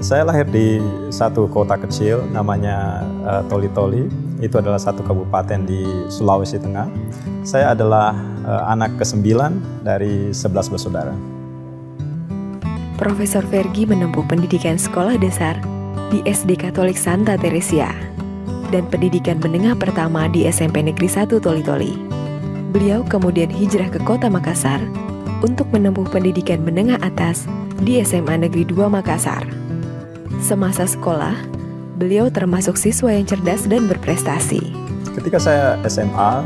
Saya lahir di satu kota kecil namanya Toli-Toli. Itu adalah satu kabupaten di Sulawesi Tengah. Saya adalah anak ke-9 dari 11 bersaudara. Profesor Vergy menempuh pendidikan sekolah dasar di SD Katolik Santa Teresia dan pendidikan menengah pertama di SMP Negeri 1 Toli-Toli. Beliau kemudian hijrah ke kota Makassar untuk menempuh pendidikan menengah atas di SMA Negeri 2 Makassar. Semasa sekolah, beliau termasuk siswa yang cerdas dan berprestasi. Ketika saya SMA,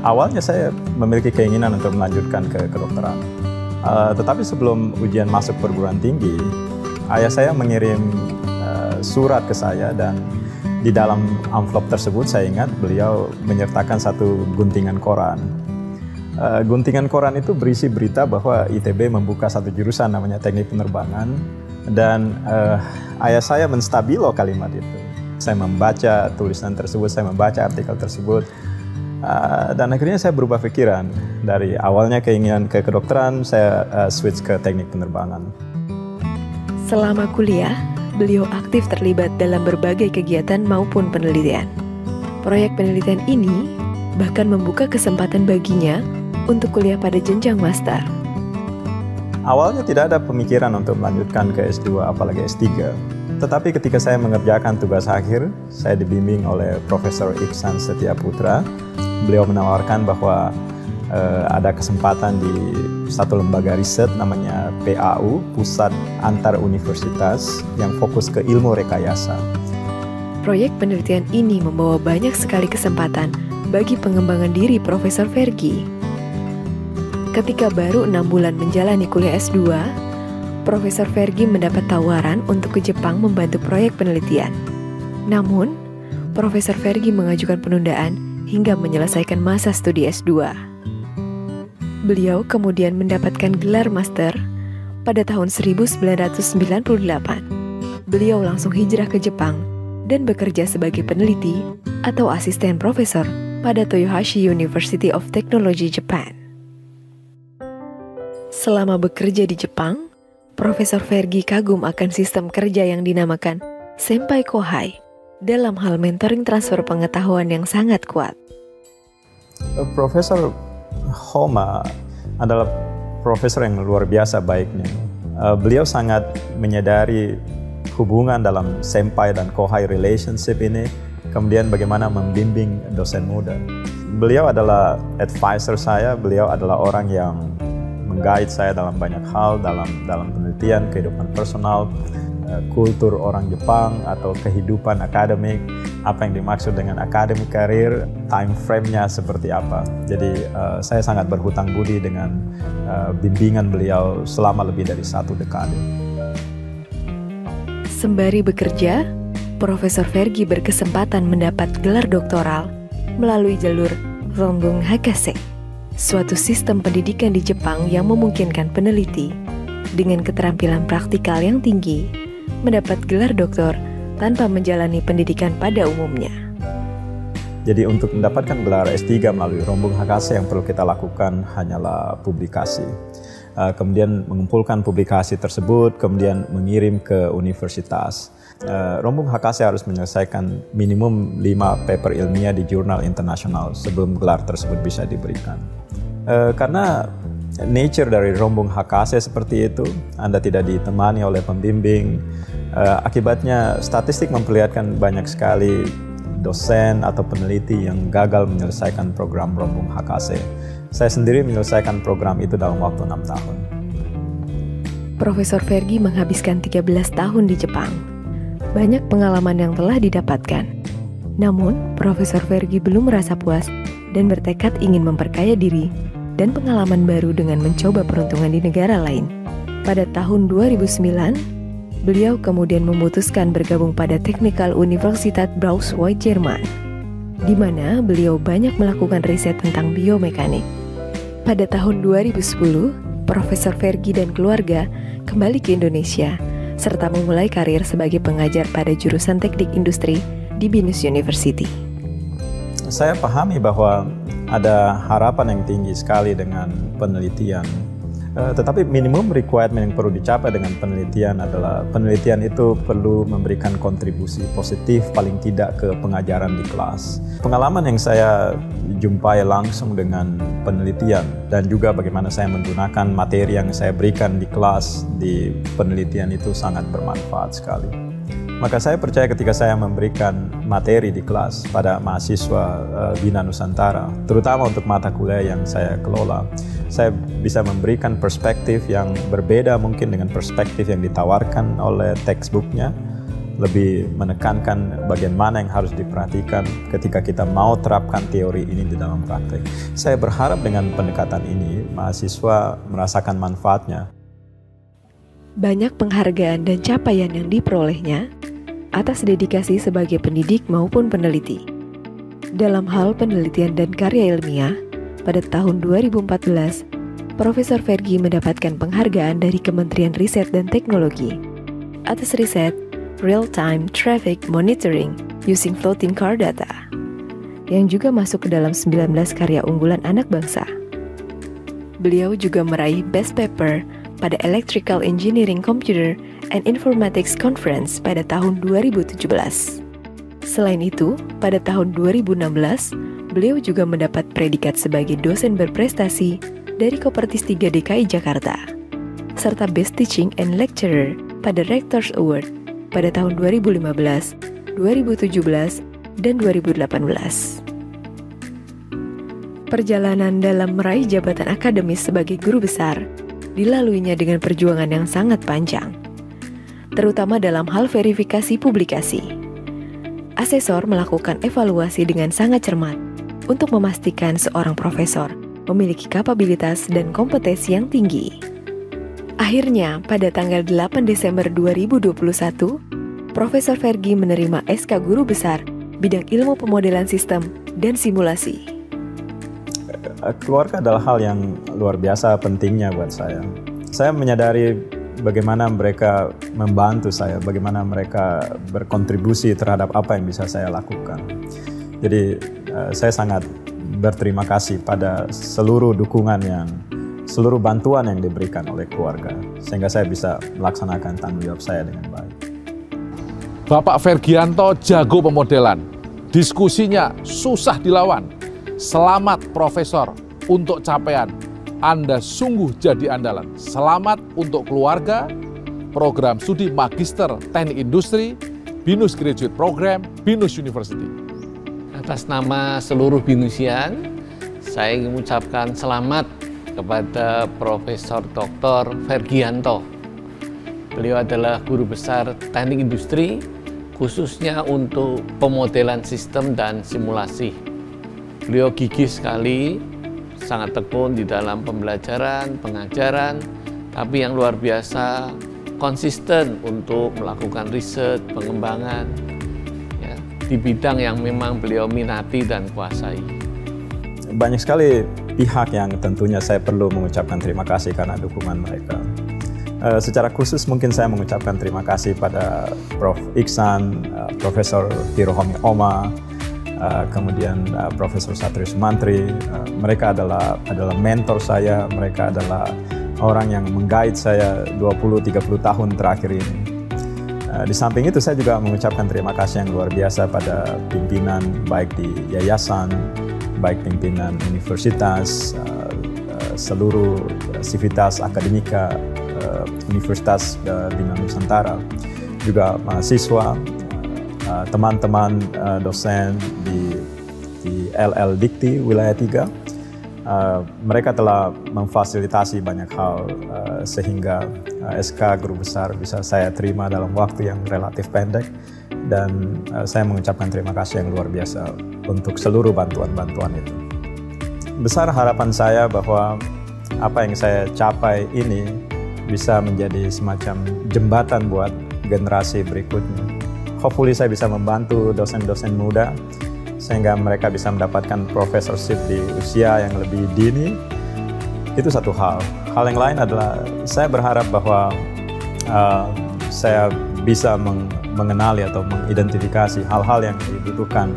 awalnya saya memiliki keinginan untuk melanjutkan ke kedokteran. Tetapi sebelum ujian masuk perguruan tinggi, ayah saya mengirim surat ke saya dan di dalam amplop tersebut saya ingat beliau menyertakan satu guntingan koran. Guntingan koran itu berisi berita bahwa ITB membuka satu jurusan namanya Teknik Penerbangan dan ayah saya menstabilo kalimat itu. Saya membaca tulisan tersebut, saya membaca artikel tersebut dan akhirnya saya berubah pikiran. Dari awalnya keinginan ke kedokteran, saya switch ke Teknik Penerbangan. Selama kuliah, beliau aktif terlibat dalam berbagai kegiatan maupun penelitian. Proyek penelitian ini bahkan membuka kesempatan baginya untuk kuliah pada jenjang master. Awalnya tidak ada pemikiran untuk melanjutkan ke S2 apalagi S3. Tetapi ketika saya mengerjakan tugas akhir, saya dibimbing oleh Profesor Iksan Setiaputra. Beliau menawarkan bahwa ada kesempatan di satu lembaga riset namanya PAU, Pusat Antar Universitas, yang fokus ke ilmu rekayasa. Proyek penelitian ini membawa banyak sekali kesempatan bagi pengembangan diri Profesor Vergy. Ketika baru 6 bulan menjalani kuliah S2, Profesor Vergy mendapat tawaran untuk ke Jepang membantu proyek penelitian. Namun, Profesor Vergy mengajukan penundaan hingga menyelesaikan masa studi S2. Beliau kemudian mendapatkan gelar master pada tahun 1998. Beliau langsung hijrah ke Jepang dan bekerja sebagai peneliti atau asisten profesor pada Toyohashi University of Technology, Japan. Selama bekerja di Jepang, Profesor Vergy kagum akan sistem kerja yang dinamakan Senpai Kohai dalam hal mentoring transfer pengetahuan yang sangat kuat. Profesor Homa adalah profesor yang luar biasa baiknya. Beliau sangat menyadari hubungan dalam Senpai dan Kohai relationship ini, kemudian bagaimana membimbing dosen muda. Beliau adalah advisor saya, beliau adalah orang yang meng-guide saya dalam banyak hal, dalam penelitian, kehidupan personal, kultur orang Jepang atau kehidupan akademik, apa yang dimaksud dengan academic career, time frame-nya seperti apa. Jadi saya sangat berhutang budi dengan bimbingan beliau selama lebih dari 1 dekade. Sembari bekerja, Profesor Vergy berkesempatan mendapat gelar doktoral melalui jalur Ronbung Hakase, suatu sistem pendidikan di Jepang yang memungkinkan peneliti dengan keterampilan praktikal yang tinggi mendapat gelar doktor tanpa menjalani pendidikan pada umumnya. Jadi untuk mendapatkan gelar S3 melalui Ronbung Hakase yang perlu kita lakukan hanyalah publikasi. Kemudian mengumpulkan publikasi tersebut, kemudian mengirim ke universitas. Ronbung Hakase harus menyelesaikan minimum 5 paper ilmiah di jurnal internasional sebelum gelar tersebut bisa diberikan. Karena nature dari Ronbung Hakase seperti itu, Anda tidak ditemani oleh pembimbing, akibatnya statistik memperlihatkan banyak sekali dosen atau peneliti yang gagal menyelesaikan program Ronbung Hakase. Saya sendiri menyelesaikan program itu dalam waktu 6 tahun. Profesor Vergy menghabiskan 13 tahun di Jepang. Banyak pengalaman yang telah didapatkan. Namun, Profesor Vergy belum merasa puas dan bertekad ingin memperkaya diri dan pengalaman baru dengan mencoba peruntungan di negara lain. Pada tahun 2009, beliau kemudian memutuskan bergabung pada Technical Universität Braunschweig, Jerman, di mana beliau banyak melakukan riset tentang biomekanik. Pada tahun 2010, Profesor Vergy dan keluarga kembali ke Indonesia, serta memulai karir sebagai pengajar pada jurusan Teknik Industri di Binus University. Saya pahami bahwa ada harapan yang tinggi sekali dengan penelitian. Tetapi minimum requirement yang perlu dicapai dengan penelitian adalah penelitian itu perlu memberikan kontribusi positif paling tidak ke pengajaran di kelas. Pengalaman yang saya jumpai langsung dengan penelitian dan juga bagaimana saya menggunakan materi yang saya berikan di kelas di penelitian itu sangat bermanfaat sekali. Maka saya percaya ketika saya memberikan materi di kelas pada mahasiswa Bina Nusantara, terutama untuk mata kuliah yang saya kelola, saya bisa memberikan perspektif yang berbeda mungkin dengan perspektif yang ditawarkan oleh textbooknya, lebih menekankan bagian mana yang harus diperhatikan ketika kita mau terapkan teori ini di dalam praktek. Saya berharap dengan pendekatan ini, mahasiswa merasakan manfaatnya. Banyak penghargaan dan capaian yang diperolehnya atas dedikasi sebagai pendidik maupun peneliti. Dalam hal penelitian dan karya ilmiah, pada tahun 2014, Profesor Fergie mendapatkan penghargaan dari Kementerian Riset dan Teknologi atas riset Real-Time Traffic Monitoring Using Floating Car Data, yang juga masuk ke dalam 19 karya unggulan anak bangsa. Beliau juga meraih Best Paper pada Electrical Engineering Computer and Informatics Conference pada tahun 2017. Selain itu, pada tahun 2016, beliau juga mendapat predikat sebagai dosen berprestasi dari Kopertis 3 DKI Jakarta, serta Best Teaching and Lecturer pada Rectors Award pada tahun 2015, 2017, dan 2018. Perjalanan dalam meraih jabatan akademis sebagai guru besar dilaluinya dengan perjuangan yang sangat panjang, terutama dalam hal verifikasi publikasi. Asesor melakukan evaluasi dengan sangat cermat untuk memastikan seorang profesor memiliki kapabilitas dan kompetensi yang tinggi. Akhirnya, pada tanggal 8 Desember 2021, Profesor Fergie menerima SK Guru Besar bidang ilmu pemodelan sistem dan simulasi. Keluarga adalah hal yang luar biasa pentingnya buat saya. Saya menyadari bagaimana mereka membantu saya, bagaimana mereka berkontribusi terhadap apa yang bisa saya lakukan. Jadi saya sangat berterima kasih pada seluruh seluruh bantuan yang diberikan oleh keluarga, sehingga saya bisa melaksanakan tanggung jawab saya dengan baik. Bapak Fergianto jago pemodelan, diskusinya susah dilawan. Selamat Profesor untuk capaian. Anda sungguh jadi andalan. Selamat untuk keluarga, program studi Magister Teknik Industri, BINUS Graduate Program, BINUS University. Atas nama seluruh BINUSian, saya ingin mengucapkan selamat kepada Profesor Dr. Fergianto. Beliau adalah guru besar Teknik Industri, khususnya untuk pemodelan sistem dan simulasi. Beliau gigih sekali, sangat tekun di dalam pembelajaran, pengajaran, tapi yang luar biasa konsisten untuk melakukan riset, pengembangan ya, di bidang yang memang beliau minati dan kuasai. Banyak sekali pihak yang tentunya saya perlu mengucapkan terima kasih karena dukungan mereka. Secara khusus mungkin saya mengucapkan terima kasih pada Prof. Iksan, Profesor Hirohomi Oma, kemudian Profesor Satrio Sumantri. Mereka adalah mentor saya, mereka adalah orang yang meng-guide saya 20-30 tahun terakhir ini. Di samping itu saya juga mengucapkan terima kasih yang luar biasa pada pimpinan baik di yayasan, baik pimpinan universitas, seluruh sivitas akademika Universitas Bina Nusantara, juga mahasiswa, teman-teman dosen di LL Dikti Wilayah 3. Mereka telah memfasilitasi banyak hal sehingga SK Guru Besar bisa saya terima dalam waktu yang relatif pendek, dan saya mengucapkan terima kasih yang luar biasa untuk seluruh bantuan-bantuan itu. Besar harapan saya bahwa apa yang saya capai ini bisa menjadi semacam jembatan buat generasi berikutnya. Hopefully saya bisa membantu dosen-dosen muda sehingga mereka bisa mendapatkan professorship di usia yang lebih dini. Itu satu hal. Hal yang lain adalah saya berharap bahwa saya bisa mengenali atau mengidentifikasi hal-hal yang dibutuhkan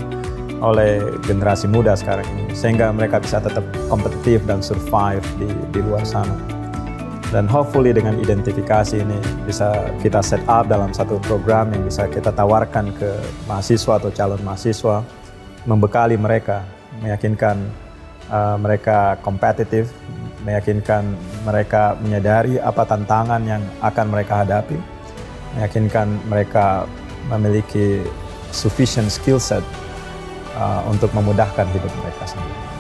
oleh generasi muda sekarang ini, sehingga mereka bisa tetap kompetitif dan survive di luar sana. Dan hopefully dengan identifikasi ini bisa kita set up dalam satu program yang bisa kita tawarkan ke mahasiswa atau calon mahasiswa, membekali mereka, meyakinkan mereka kompetitif, meyakinkan mereka menyadari apa tantangan yang akan mereka hadapi, meyakinkan mereka memiliki sufficient skill set untuk memudahkan hidup mereka sendiri.